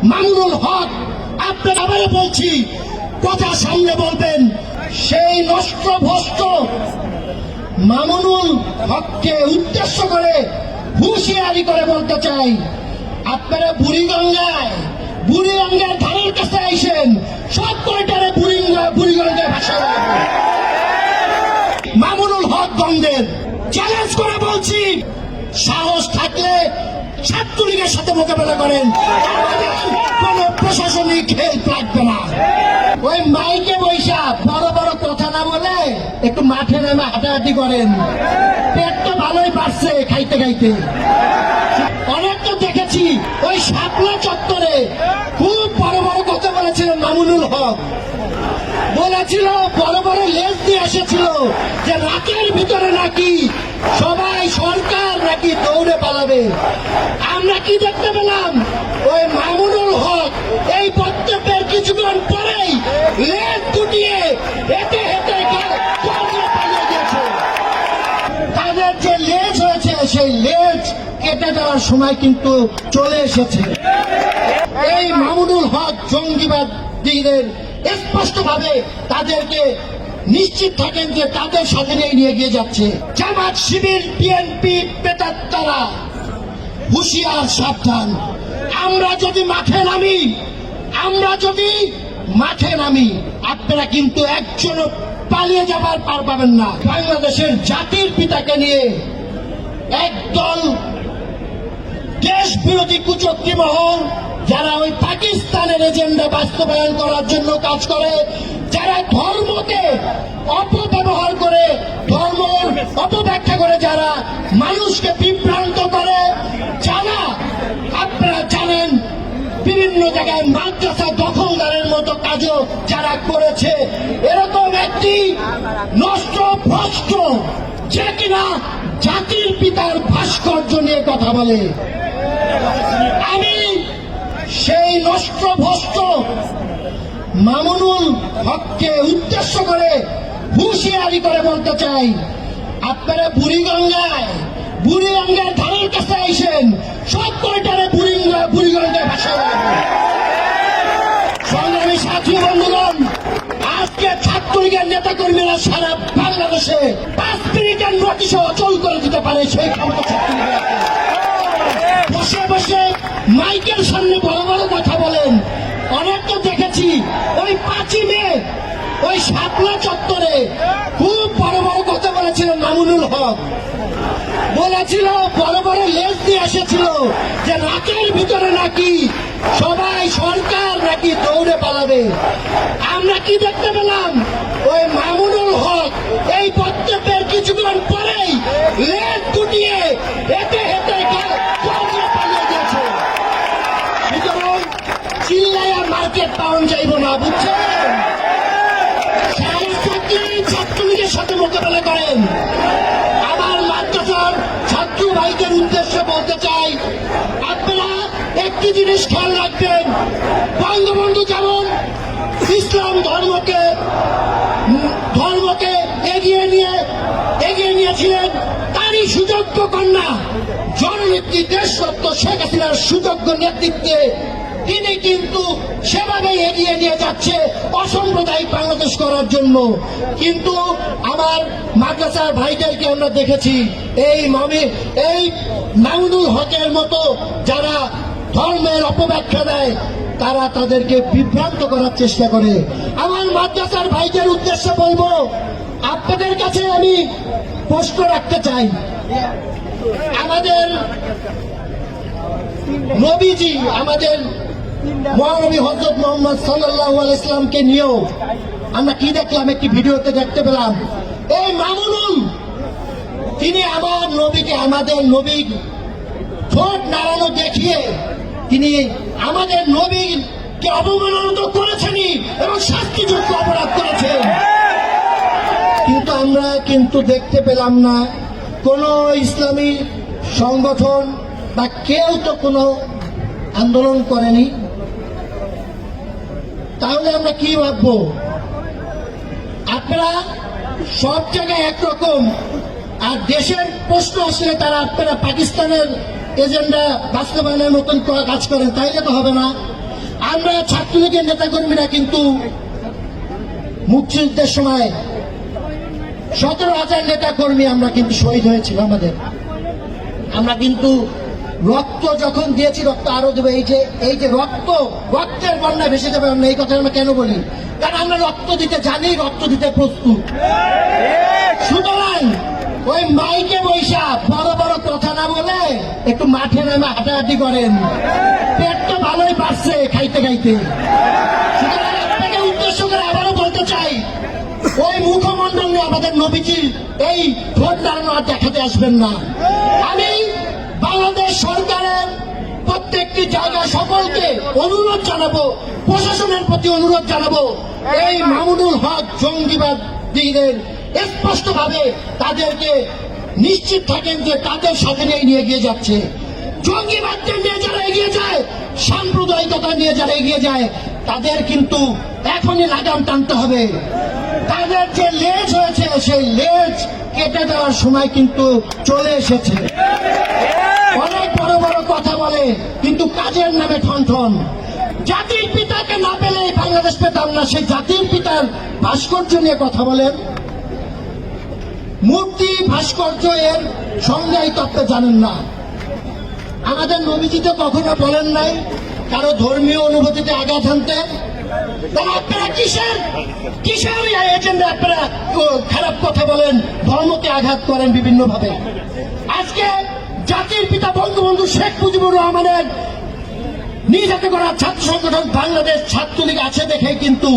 মামুনুল হক, আপনারা আবারও বলছি, কথা সামনে বলবেন। সেই নষ্ট ভ্রষ্ট মামুনুল হককে উদ্দেশ্য করে হুঁশিয়ারি করে বলতে চাই, আপনারা বুড়িগঙ্গার ধারের কাছে আইসেন, সব কয়টারে বুড়িগঙ্গায় ভাষা মামুনুল হক গঙ্গের চ্যালেঞ্জ করে বলছি, সাহস থাকলে ছাত্রলীগের সাথে মোকাবেলা করেন, কোন প্রশাসনিক হেল্প লাগবে না। ওই মাইকে বৈশা বড় বড় কথা না বলে একটু মাঠে নেমে হাঁটাহাঁটি করেন, পেট তো ভালোই বাড়ছে খাইতে খাইতে। অনেক তো দেখেছি ওই শাপলা চত্বরে খুব বড় বড় কথা বলেছিলেন মামুনুল হক, বলেছিল বড় বড় লেজ দিয়ে এসেছিল যে রাতের ভিতরে নাকি সবাই সরকার নাকি দৌড়ে পালাবে। আমরা কি দেখতে পেলাম? ওই মামুনুল হক এই বক্তব্যের কিছুক্ষণ পরেই লেজ গুটিয়ে হেঁটে হেঁটে পালিয়ে গেছে। তাদের যে লেজ হয়েছে সেই লেজ কেটে দেওয়ার সময় কিন্তু চলে এসেছে। এই মামুনুল হক জঙ্গিবাদীদের স্পষ্টভাবে তাদেরকে নিশ্চিত থাকেন যে তাদের সাথে নিয়ে গিয়ে যাচ্ছে। জামাত, শিবির, বিএনপি, প্রেতাত্মারা হুঁশিয়ার, সাবধান। আমরা যদি মাঠে নামি আপনারা কিন্তু একজনও পালিয়ে যাবার পার পাবেন না। বাংলাদেশের জাতির পিতাকে নিয়ে একদল দেশ বিরোধী কুচক্রী মহল, যারা ওই পাকিস্তানের এজেন্ডা বাস্তবায়ন করার জন্য কাজ করে, যারা ধর্মকে অপব্যবহার করে, ধর্ম অপব্যাখ্যা করে, যারা মানুষকে বিভ্রান্ত করে, যারা আপনারা জানেন বিভিন্ন জায়গায় মাদ্রাসা দখলদারের মতো কাজও যারা করেছে, এরকম একটি নষ্ট ভ্রষ্ট যে কিনা জাতির পিতার ভাস্কর্য নিয়ে কথা বলে, আমি সেই নষ্ট ভ্রষ্ট মামুনুল হককে উদ্দেশ্য করে হুঁশিয়ারি করে বলতে চাই, আপনারা বুড়িগঙ্গার ধারের কাছে আইসেন, সব কয়টারে বুড়িগঙ্গায় ভাষা সংগ্রামী সাথী বন্ধুগণ, আজকে ছাত্রলীগের নেতা কর্মীরা সারা বাংলাদেশে 5 মিনিটের নোটিশে অচল করে দিতে পারে সেই ক্ষমতা ছাত্রলীগের আছে। বসে বসে মাইকের সামনে বড় বড় কথা বলেন। অনেক তো দেখেছি ওই 5ই মে ওই শাপলা চত্বরে খুব বড় বড় কথা বলেছিলেন মামুনুল হক, বলেছিল বড় বড় লেজ দিয়ে এসেছিল যে রাতের ভিতরে নাকি সবাই সরকার নাকি দৌড়ে পালাবে। আমরা কি দেখতে পেলাম? ওই মামুনুল হক এই বক্তব্যের কিছুক্ষণ পরেই লেজ গুটিয়ে হেঁটে হেঁটে পালিয়ে গেছে। সুতরাং চিল্লাইয়া মার্কেট পাউন্ড যাইব না, বুঝছেন? ছাত্রলীগের সাথে মোকাবেলা করেন। আমার মাদ্রাসার ছাত্র ভাইদের উদ্দেশ্যে বলতে চাই, আপনারা একটি জিনিস খেয়াল রাখবেন, বঙ্গবন্ধু যেমন ইসলাম ধর্মকে এগিয়ে নিয়েছিলেন, তারই সুযোগ্য কন্যা জননেত্রী দেশরত্ন শেখ হাসিনার সুযোগ্য নেতৃত্বে তিনি কিন্তু সেভাবে এগিয়ে নিয়ে যাচ্ছে অসাম্প্রদায়িক বাংলাদেশ করার জন্য। কিন্তু আমার মাদ্রাসার ভাইদেরকে আমরা দেখেছি এই মামুনুল হকের মতো যারা ধর্মের অপব্যাখ্যা দেয়, তারা তাদেরকে বিভ্রান্ত করার চেষ্টা করে। আমার মাদ্রাসার ভাইদের উদ্দেশ্যে বলবো, আপনাদের কাছে আমি প্রশ্ন রাখতে চাই, আমাদের নবীজি, আমাদের মহানবী হযরত মুহাম্মদ সাল্লাল্লাহু আলাইহি ওয়াসাল্লামকে নিয়েও আমরা কি দেখলাম? একটি ভিডিওতে দেখতে পেলাম এই মামুনুল তিনি আমাদের নবী ঠোঁট নাড়ানো দেখিয়ে তিনি আমাদের নবীকে অবমাননা করেছেনই এবং শাস্তিযোগ্য অপরাধ করেছেন। কিন্তু আমরা দেখতে পেলাম না কোন ইসলামী সংগঠন বা কেউ তো কোনো আন্দোলন করেনি। তাহলে আমরা কি ভাববো? আপনারা সব জায়গায় একরকম, আর দেশের প্রশ্ন আসলে আপনারা পাকিস্তানের এজেন্ডা বাস্তবায়নের মতন কাজ করেন, তাইলে তো হবে না। আমরা ছাত্রলীগের নেতাকর্মীরা কিন্তু মুক্তিযুদ্ধের সময় 17,000 নেতাকর্মী আমরা কিন্তু শহীদ হয়েছিল আমাদের। আমরা কিন্তু রক্ত যখন দিয়েছি রক্ত আরো দেবে। এই যে রক্তের বন্যা ভেসে যাবে আমরা এই কথা আমরা কেন বলি? কারণ আমরা রক্ত দিতে জানি, রক্ত দিতে প্রস্তুত। সুতরাং ওই মাইকে বৈশা বড় বড় কথা না বলে একটু মাঠে নামে হাঁটাহাঁটি করেন। পেট তো ভালোই বাড়ছে খাইতে খাইতে। সুতরাং আপনাকে উদ্দেশ্য করে আবারও বলতে চাই, ওই মুখমণ্ডল নিয়ে আমাদের নবীজির এই ভোট দাঁড়ানো আর দেখাতে আসবেন না। আমি বাংলাদেশ সরকারের প্রত্যেকটি জায়গায় সকলকে অনুরোধ জানাবো, প্রশাসনের প্রতি অনুরোধ জানাবো, এই মামুনুল হক জঙ্গিবাদীদের স্পষ্টভাবে তাদেরকে নিশ্চিত থাকেন যে তাদের সাথে নিয়ে এগিয়ে যাচ্ছে। জঙ্গিবাদকে নিয়ে যারা এগিয়ে যায়, সাম্প্রদায়িকতা নিয়ে যারা এগিয়ে যায়, তাদের কিন্তু এখনই লাগাম টানতে হবে। তাদের যে লেজ হয়েছে সেই লেজ কেটে দেওয়ার সময় কিন্তু চলে এসেছে। অনেক বড় বড় কথা বলে কিন্তু কাজের নামে ঠন। জাতির পিতাকে না পেলে বাংলাদেশ পেতাম না, সেই জাতির পিতার ভাস্কর্য নিয়ে কথা বলেন। মূর্তি ভাস্কর্য এর সংজ্ঞায়িত আপনি জানেন না। আমাদের নবীজি তো কখনো বলেন নাই কারো ধর্মীয় অনুভূতিতে আঘাত হানতে। তাহলে আপনারা কিসের এজেন্ডা আপনারা খারাপ কথা বলেন, ধর্মকে আঘাত করেন বিভিন্ন ভাবে। আজকে জাতির পিতা বঙ্গবন্ধু শেখ মুজিবুর রহমানের নিজ হাতে করা ছাত্র সংগঠন বাংলাদেশ ছাত্রলীগ আছে দেখে কিন্তু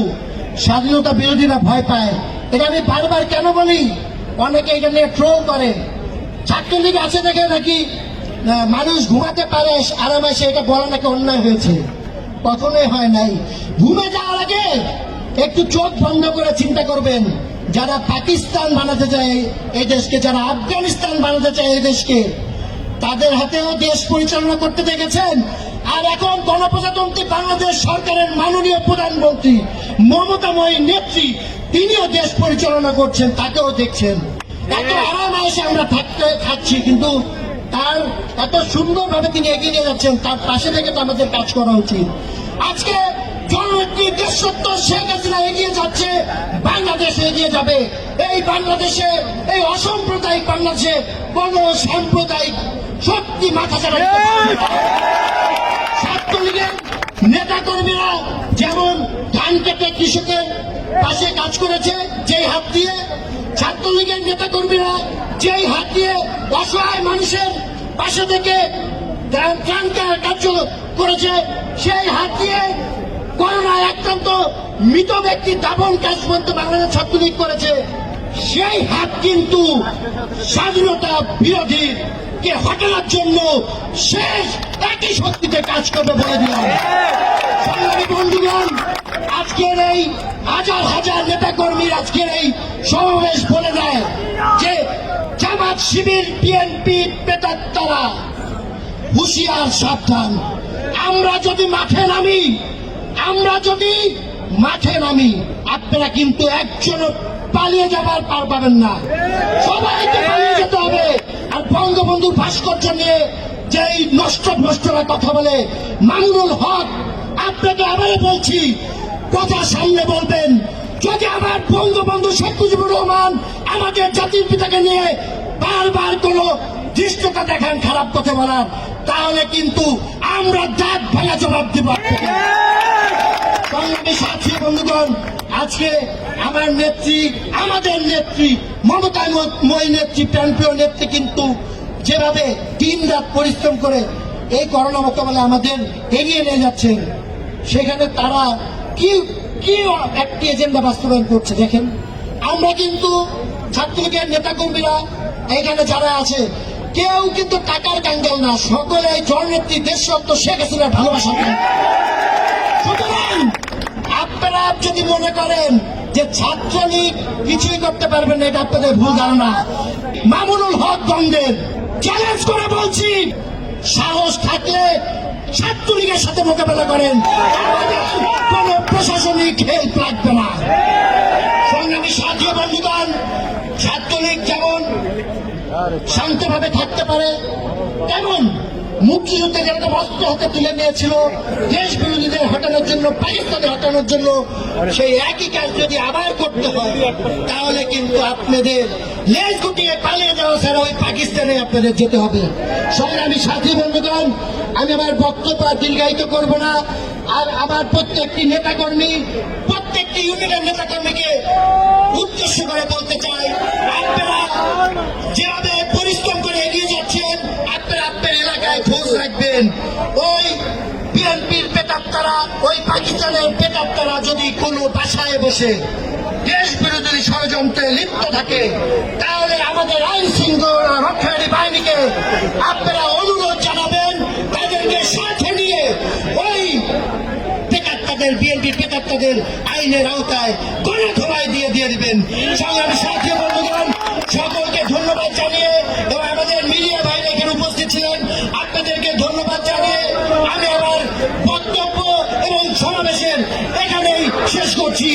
স্বাধীনতা বিরোধীরা ভয় পায়। এটা আমি বারবার কেন বলি? অনেকে এটা নিয়ে ট্রোল করে। ছাত্রলীগ আছে দেখে নাকি মানুষ ঘুমাতে পারে আরামে, এটা বলা নাকি অন্যায় হয়েছে। কখনোই হয় নাই। ঘুমে যাওয়ার আগে একটু চোখ বন্ধ করে চিন্তা করবেন, যারা পাকিস্তান বানাতে চায় এই দেশকে, যারা আফগানিস্তান বানাতে চায় এই দেশকে, তাদের হাতেও দেশ পরিচালনা করতে দেখেছেন। আর এখন গণপ্রজাতন্ত্রী বাংলাদেশ সরকারের মাননীয় প্রধানমন্ত্রী মমতাময়ী নেত্রী, তিনিও দেশ পরিচালনা করছেন, তাকেও দেখছেন। এত আরামে এসে আমরা খাচ্ছি, কিন্তু তার এত সুন্দরভাবে তিনি এগিয়ে নিয়ে যাচ্ছেন, তার পাশে থেকে তো আমাদের কাজ করা উচিত। আজকে জননেত্রী দেশত্ব শেখ হাসিনা এগিয়ে যাচ্ছে, বাংলাদেশ এগিয়ে যাবে। এই বাংলাদেশে, এই অসাম্প্রদায়িক বাংলাদেশে কোন সাম্প্রদায়িক শক্তি মাথা চাড়া। ছাত্রলীগের নেতা কর্মীরা যেমন ধান কেটে কৃষকের পাশে কাজ করেছে যেই হাত দিয়ে, ছাত্রলীগের নেতা কর্মীরা যেই হাত দিয়ে অসহায় মানুষের পাশে থেকে ত্রাণ কার্য করেছে, সেই হাত দিয়ে করোনায় আক্রান্ত মৃত ব্যক্তি দাফন কাজ পর্যন্ত বাংলাদেশ ছাত্রলীগ করেছে। সেই হাত কিন্তু স্বাধীনতা বিরোধী কে হটানোর জন্য শেষ একই শক্তিতে কাজ করবে বলে দিলাম। সংগ্রামী বন্ধুগণ, আজকের এই হাজার হাজার নেতা কর্মীর আজকের এই সমাবেশ বলে দেয় যে জামাত, শিবির, বিএনপি প্রেতাত্মারা হুঁশিয়ার, সাবধান। আমরা যদি মাঠে নামি আপনারা কিন্তু একজনও পালিয়ে যাবার পার পাবেন না, সবাইকে পালিয়ে যেতে হবে। আর বঙ্গবন্ধুর ভাস্কর্য নিয়ে যেই নষ্ট ভ্রষ্টরা কথা বলে, মামুনুল হক, আপনাকে আবারও বলছি, কথা সামনে বলবেন। যদি আবার বঙ্গবন্ধু শেখ মুজিবুর রহমান আমাদের জাতির পিতাকে নিয়ে বারবার কোন দৃষ্টতা দেখান খারাপ কথা বলার, তাহলে কিন্তু আমরা দাঁত ভাঙা জবাব দিব। সংগ্রামী সাথী বন্ধুগণ, আজকে আমাদের নেত্রী মমতাময়ী নেত্রী, প্রাণপ্রিয় নেত্রী কিন্তু যেভাবে দিন রাত পরিশ্রম করে এই করোনা মোকাবেলা আমাদের এগিয়ে নিয়ে যাচ্ছেন, সেখানে তারা কি একটি এজেন্ডা বাস্তবায়ন করছে দেখেন। আমরা কিন্তু ছাত্রলীগের নেতাকর্মীরা এখানে যারা আছে কেউ কিন্তু টাকার কাঙ্গাল না, সকলে জননেত্রী দেশত্ব শেখ হাসিনার ভালোবাসা। সুতরাং আপনারা যদি মনে করেন যে ছাত্রলীগ কিছুই করতে পারবেন না, এটা আপনাদের ভুল ধারণা। মামুনুল হক দ্বন্দ্বের চ্যালেঞ্জ করে বলছি, সাহস থাকলে ছাত্রলীগের সাথে মোকাবেলা করেন, কোন প্রশাসনিক হেল্প লাগবে না। সংগ্রামী সাথী বন্ধুগণ, ছাত্রলীগ যেমন শান্তভাবে থাকতে পারে, তেমন মুক্তিযুদ্ধে যারা অস্ত্র হাতে তুলে নিয়েছিল দেশ বিরোধীদের হটানোর জন্য জন্য, পাকিস্তানে হটানোর জন্য সেই একই কাজ যদি আবার করতে হয়, তাহলে কিন্তু আপনাদের লেজ গুটিয়ে পালিয়ে যাওয়া ছাড়া ওই পাকিস্তানে আপনাদের যেতে হবে। সংগ্রামী সাথী বন্ধুগণ, আমি আমার বক্তব্য আর দীর্ঘায়িত করব না। আর আমার প্রত্যেকটি নেতাকর্মী, প্রত্যেকটি ইউনিটের নেতাকর্মীকে উদ্দেশ্য করে বলতে চাই, আপনারা যেভাবে পরিশ্রম করে এগিয়ে যাচ্ছেন, আপনারা আপনার এলাকায় খোঁজ রাখবেন। ওই বিএনপির পেটাত্তারা, ওই পাকিস্তানের পেটাত্তারা যদি কোনো বাসায় বসে দেশ বিরোধী ষড়যন্ত্রে লিপ্ত থাকে, তাহলে আমাদের আইন শৃঙ্খলা রক্ষাকারী বাহিনীকে আপনারা অনুরোধ জানাবেন, তাদেরকে সাথে নিয়ে ওই পেটাত্তাদের, বিএনপির পেটাত্তাদের আইনের আওতায় গণধোলাই দিয়ে দিবেন। সংগ্রামী সাথী বন্ধুগণ, সকলকে ধন্যবাদ জানিয়ে এবং আমাদের মিডিয়া ভাইরা এখানে উপস্থিত ছিলেন, আপনাদেরকে ধন্যবাদ জানিয়ে আমি আমার বক্তব্য এবং সমাবেশের এখানেই শেষ করছি।